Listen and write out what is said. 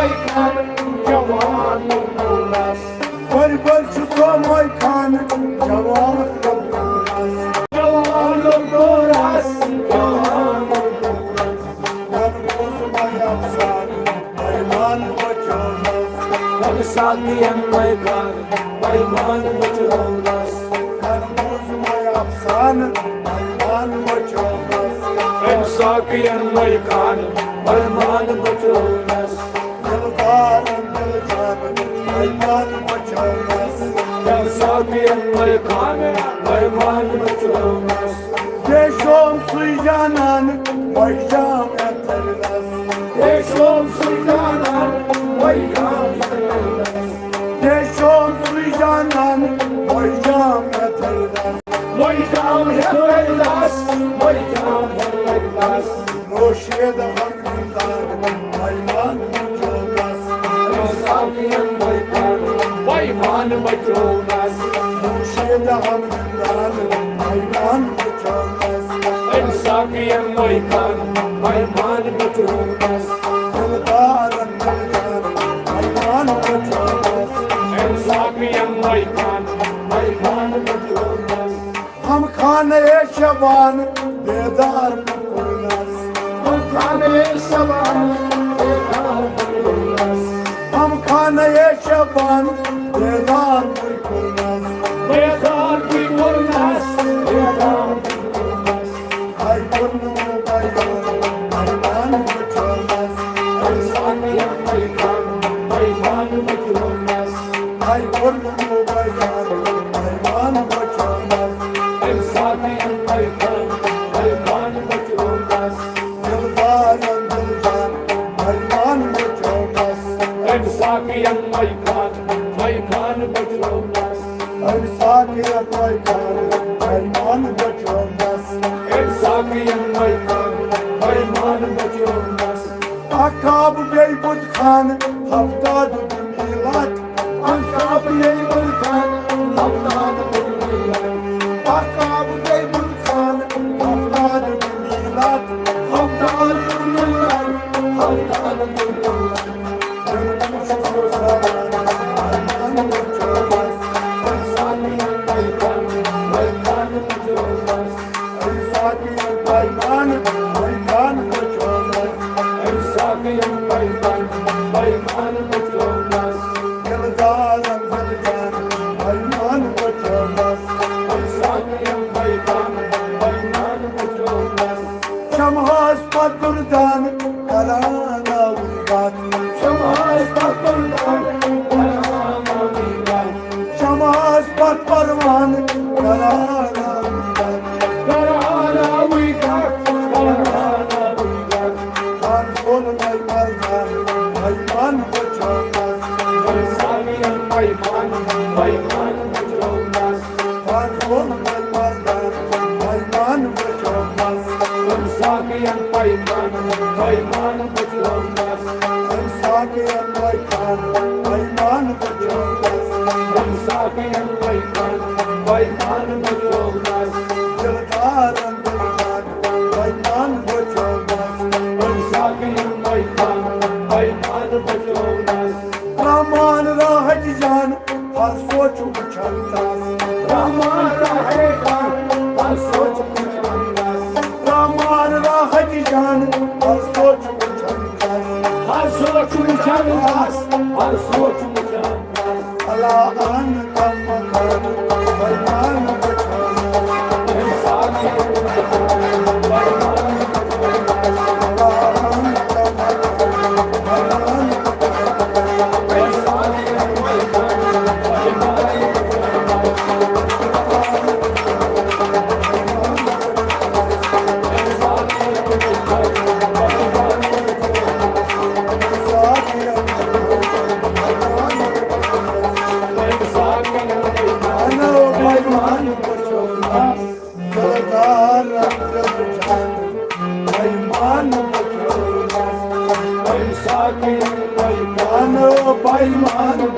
मैखान जवान बोलस बल छो मैखान जवान बोलस जवान बोलस जवान बोलस नरमोस मैखान मैमान बचोलस हम साकियन मैखान मैमान बचोलस नरमोस मैखान मैमान बचोलस हम साकियन मैखान मैमान बचोलस दिलदार दिलजान मैमान बचोलस हम साकियन मैखान मैमान बचोलस देशों सुजानान मैजाम एतरस देशों सुजानान मैखान बचोलस देशों सुजानान मैजाम एतरस मैखान बचोलस मैखान बचोलस मोशेद हमदान मैमान बचोलस साकियन मैखान मैमान बचोलस मोशेद हमदान मैमान बचोलस साकियन मैखान मैमान बचोलस दिलदार दिलजान मैमान बचोलस साकियन मैखान मैमान बचोलस हम खाने शबान बेदार बचोलस हम खाने शबान बेदार बचोलस हम खाने शबान बेदार बचोलस बेदार बचोलस बेदार बचोलस आई पुन्नु मैदान मैमान बचोलस साकियन मैखान मैमान बचोलस आई पुन्नु मैदान मैमान बचोलस साकियन मैखान मैमान बचोलस दिलदार दिलजान मैमान बचोलस साकियन मैखान मैमान बचोलस साकिया मैखान मैमान बचोलस साकियन मैखान मैमान बचोलस अकाब बेबुद खान हफ्ताद मिलात अकाब बेबुद खान हफ्ताद मिलात अकाब बेबुद खान हफ्ताद मिलात हफ्ताद मिलात हफ्ताद मिलात मैमान बचोलस साकियन मैखान मैमान बचोलस साकिया मैमान मैमान बचोलस साकियन मैखान मैमान बचोलस दिलदार दिलजान मैमान बचोलस साकियन मैखान मैमान बचोलस शमहास पतुरदान कराना उगात समाज पतुरदान कराना विगात शमहास पत परवान कराना उगात कराना विगात कराना विगात खान सोन मैमान मैमान बचोलस साकियन मैखान मैमान बचोलस खान सोन मैमान मैमान बचोलस साकियन मैखान मैमान बचोलस साकिया मैखान मैमान बचोलस साकियन मैखान मैमान बचोलस दिलदार दिलजान मैमान बचोलस साकियन मैखान मैमान बचोलस रामान राहत जान हर सोच उछलदास रामान रहे जान हर सोच उछलदास रामान राहत जान हर सोच उछलदास हर सोच उछलदास हर सोच उछलदास अला आन कम कर मैमान बचोलस साकियन मैखान मैमान बचोलस अला आन कम कर मैमान साकियन मैखान मैमान Bayman